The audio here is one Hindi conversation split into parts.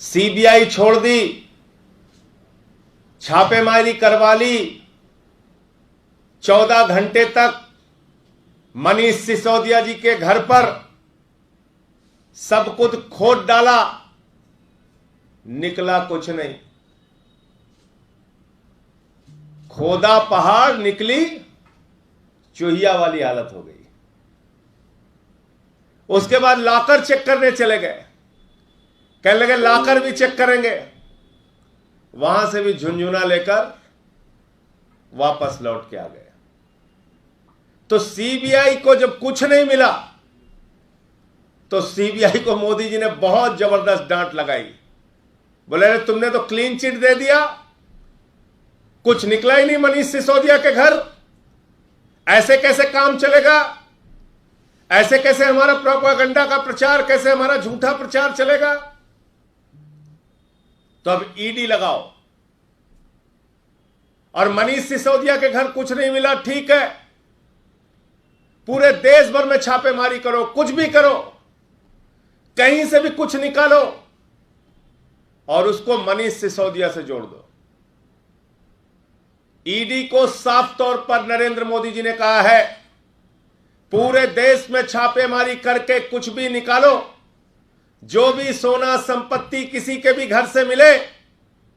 सीबीआई छोड़ दी, छापेमारी करवा ली, 14 घंटे तक मनीष सिसोदिया जी के घर पर सब कुछ खोद डाला, निकला कुछ नहीं। खोदा पहाड़, निकली चूहिया वाली हालत हो गई। उसके बाद लॉकर चेक करने चले गए, कहने लगे लॉकर भी चेक करेंगे। वहां से भी झुंझुना लेकर वापस लौट के आ गए। तो सीबीआई को जब कुछ नहीं मिला तो सीबीआई को मोदी जी ने बहुत जबरदस्त डांट लगाई। बोले अरे तुमने तो क्लीन चिट दे दिया, कुछ निकला ही नहीं मनीष सिसोदिया के घर, ऐसे कैसे काम चलेगा? ऐसे कैसे हमारा प्रोपेगेंडा का प्रचार, कैसे हमारा झूठा प्रचार चलेगा? तो अब ईडी लगाओ। और मनीष सिसोदिया के घर कुछ नहीं मिला, ठीक है, पूरे देश भर में छापेमारी करो, कुछ भी करो, कहीं से भी कुछ निकालो और उसको मनीष सिसोदिया से जोड़ दो। ईडी को साफ तौर पर नरेंद्र मोदी जी ने कहा है, पूरे देश में छापेमारी करके कुछ भी निकालो, जो भी सोना संपत्ति किसी के भी घर से मिले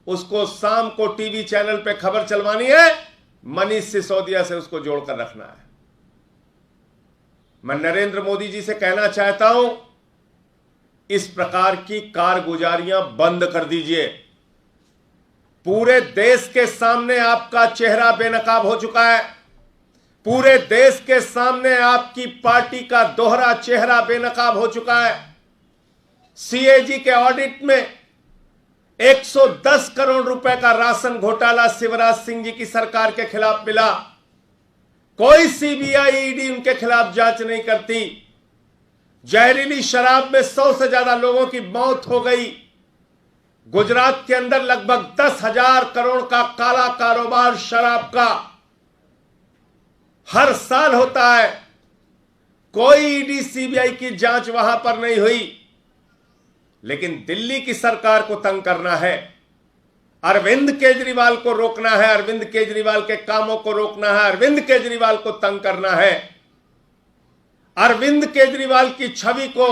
उसको शाम को टीवी चैनल पे खबर चलवानी है, मनीष सिसोदिया से उसको जोड़कर रखना है। मैं नरेंद्र मोदी जी से कहना चाहता हूं, इस प्रकार की कारगुजारियां बंद कर दीजिए। पूरे देश के सामने आपका चेहरा बेनकाब हो चुका है, पूरे देश के सामने आपकी पार्टी का दोहरा चेहरा बेनकाब हो चुका है। सीएजी के ऑडिट में 110 करोड़ रुपए का राशन घोटाला शिवराज सिंह जी की सरकार के खिलाफ मिला, कोई सीबीआई ईडी उनके खिलाफ जांच नहीं करती। जहरीली शराब में 100 से ज्यादा लोगों की मौत हो गई। गुजरात के अंदर लगभग 10,000 करोड़ का काला कारोबार शराब का हर साल होता है, कोई ईडी सीबीआई की जांच वहां पर नहीं हुई। लेकिन दिल्ली की सरकार को तंग करना है, अरविंद केजरीवाल को रोकना है, अरविंद केजरीवाल के कामों को रोकना है, अरविंद केजरीवाल को तंग करना है, अरविंद केजरीवाल की छवि को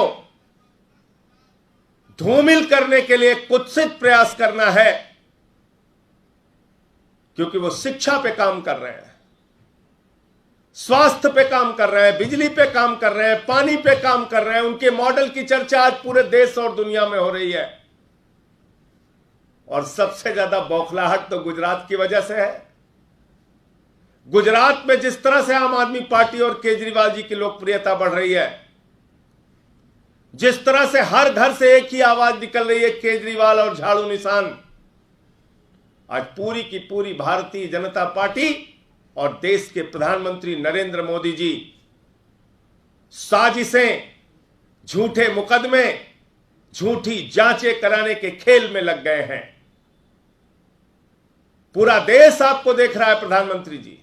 धूमिल करने के लिए कुत्सित प्रयास करना है, क्योंकि वो शिक्षा पे काम कर रहे हैं, स्वास्थ्य पे काम कर रहे हैं, बिजली पे काम कर रहे हैं, पानी पे काम कर रहे हैं। उनके मॉडल की चर्चा आज पूरे देश और दुनिया में हो रही है। और सबसे ज्यादा बौखलाहट तो गुजरात की वजह से है। गुजरात में जिस तरह से आम आदमी पार्टी और केजरीवाल जी की लोकप्रियता बढ़ रही है, जिस तरह से हर घर से एक ही आवाज निकल रही है, केजरीवाल और झाड़ू निशान, आज पूरी की पूरी भारतीय जनता पार्टी और देश के प्रधानमंत्री नरेंद्र मोदी जी साजिशें, झूठे मुकदमे, झूठी जांचें कराने के खेल में लग गए हैं। पूरा देश आपको देख रहा है प्रधानमंत्री जी,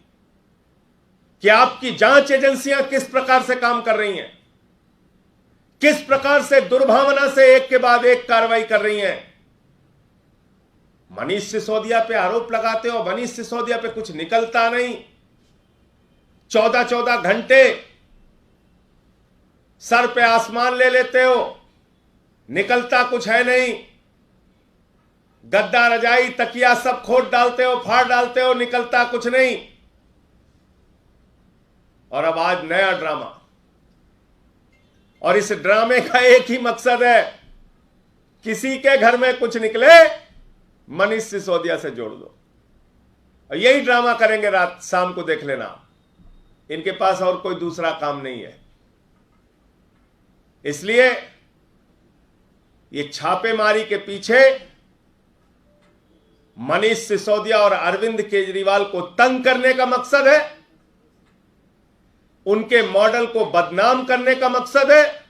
कि आपकी जांच एजेंसियां किस प्रकार से काम कर रही हैं, किस प्रकार से दुर्भावना से एक के बाद एक कार्रवाई कर रही हैं। मनीष सिसोदिया पे आरोप लगाते हो, मनीष सिसोदिया पे कुछ निकलता नहीं। 14-14 घंटे सर पे आसमान ले लेते हो, निकलता कुछ है नहीं। गद्दा, रजाई, तकिया सब खोद डालते हो, फाड़ डालते हो, निकलता कुछ नहीं। और अब आज नया ड्रामा, और इस ड्रामे का एक ही मकसद है, किसी के घर में कुछ निकले मनीष सिसोदिया से जोड़ दो। और यही ड्रामा करेंगे रात शाम को, देख लेना। इनके पास और कोई दूसरा काम नहीं है। इसलिए ये छापेमारी के पीछे मनीष सिसोदिया और अरविंद केजरीवाल को तंग करने का मकसद है, उनके मॉडल को बदनाम करने का मकसद है,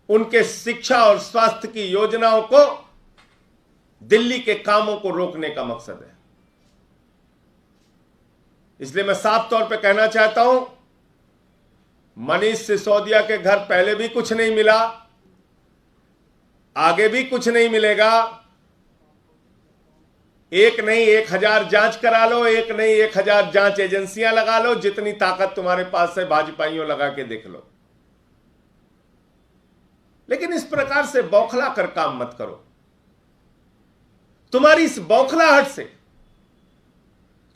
उनके शिक्षा और स्वास्थ्य की योजनाओं को, दिल्ली के कामों को रोकने का मकसद है। इसलिए मैं साफ तौर पे कहना चाहता हूं, मनीष सिसोदिया के घर पहले भी कुछ नहीं मिला, आगे भी कुछ नहीं मिलेगा। एक नहीं 1000 जांच करा लो, एक नहीं 1000 जांच एजेंसियां लगा लो, जितनी ताकत तुम्हारे पास है भाजपाइयों लगा के देख लो, लेकिन इस प्रकार से बौखला कर काम मत करो। तुम्हारी इस बौखलाहट से,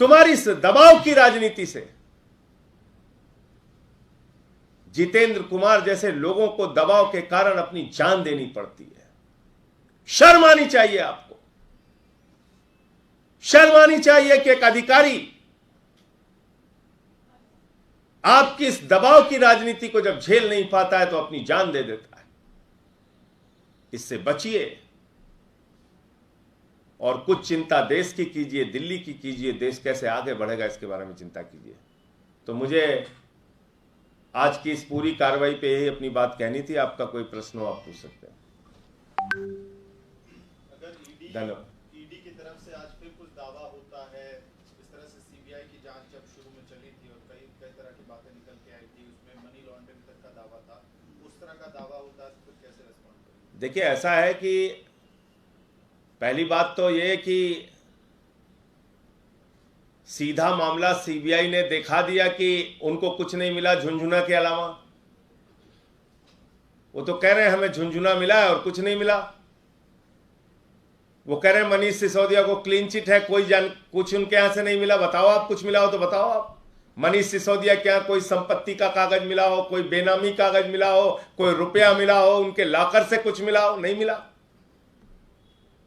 तुम्हारी इस दबाव की राजनीति से जितेंद्र कुमार जैसे लोगों को दबाव के कारण अपनी जान देनी पड़ती है। शर्म आनी चाहिए आपको, शर्म आनी चाहिए कि एक अधिकारी आपकी इस दबाव की राजनीति को जब झेल नहीं पाता है तो अपनी जान दे देता है। इससे बचिए और कुछ चिंता देश की कीजिए, दिल्ली की कीजिए, देश कैसे आगे बढ़ेगा इसके बारे में चिंता कीजिए। तो मुझे आज की इस पूरी कार्रवाई पे ही अपनी बात कहनी थी। आपका कोई प्रश्न हो आप पूछ सकते हैं। धन्यवाद। ईडी की तरफ से आज फिर कुछ दावा होता है, इस तरह से सीबीआई की जांच जब शुरू में चली थी और कई तरह की बातें निकल के आई थी, उसमें मनी लॉन्ड्रिंग तक का दावा था, उस तरह का दावा होता है तो कैसे रिस्पॉन्ड करें? देखिए, ऐसा है कि पहली बात तो ये कि सीधा मामला सीबीआई ने दिखा दिया कि उनको कुछ नहीं मिला झुनझुना के अलावा। वो तो कह रहे हैं हमें झुनझुना मिला है और कुछ नहीं मिला। वो कह रहे हैं मनीष सिसोदिया को क्लीन चिट है, कुछ उनके यहां से नहीं मिला। बताओ आप, कुछ मिला हो तो बताओ आप। मनीष सिसोदिया के यहां कोई संपत्ति का कागज मिला हो, कोई बेनामी कागज मिला हो, कोई रुपया मिला हो, उनके लॉकर से कुछ मिला हो? नहीं मिला।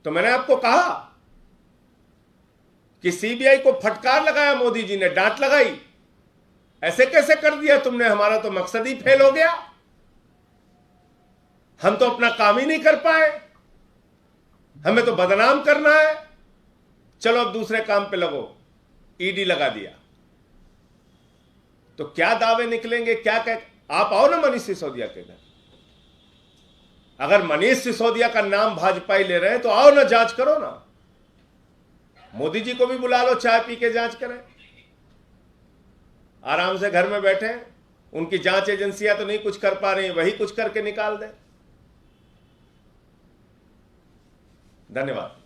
तो मैंने आपको कहा कि सीबीआई को फटकार लगाया मोदी जी ने, डांट लगाई, ऐसे कैसे कर दिया तुमने, हमारा तो मकसद ही फेल हो गया, हम तो अपना काम ही नहीं कर पाए, हमें तो बदनाम करना है, चलो अब दूसरे काम पे लगो। ईडी लगा दिया। तो क्या दावे निकलेंगे, क्या कह। आप आओ ना मनीष सिसोदिया के घर। अगर मनीष सिसोदिया का नाम भाजपाई ले रहे हैं तो आओ ना, जांच करो ना। मोदी जी को भी बुला लो, चाय पी के जांच करें, आराम से घर में बैठे। उनकी जांच एजेंसियां तो नहीं कुछ कर पा रही, वही कुछ करके निकाल दें। धन्यवाद।